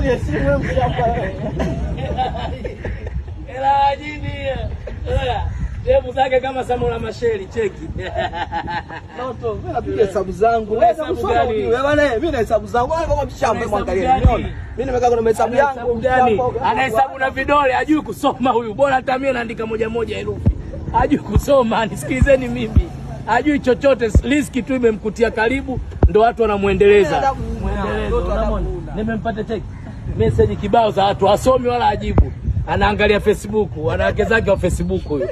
heshimu mshamba. Ela jini. Hebu zake kama Samola Masheri cheki. Noto, mimi napiga hesabu zangu. Wewe bwana, mimi na hesabu zangu. Wewe kama mshamba mwangalie. Unaona? Mimi nimekaa kuna hesabu yangu. Anahesabu na vidole, hajui kusoma huyu. Bora hata mimi naandika moja moja herufi. Hajui kusoma, nisikilizeni mimi. Hajui chochote, riski tu imemkutia karibu ndo watu wanamuendeleza. Unaona? Nimempata cheki. Message kibao za watu wasomi wala ajibu. Anaangalia Facebook, wanawake zake wa Facebook huyo.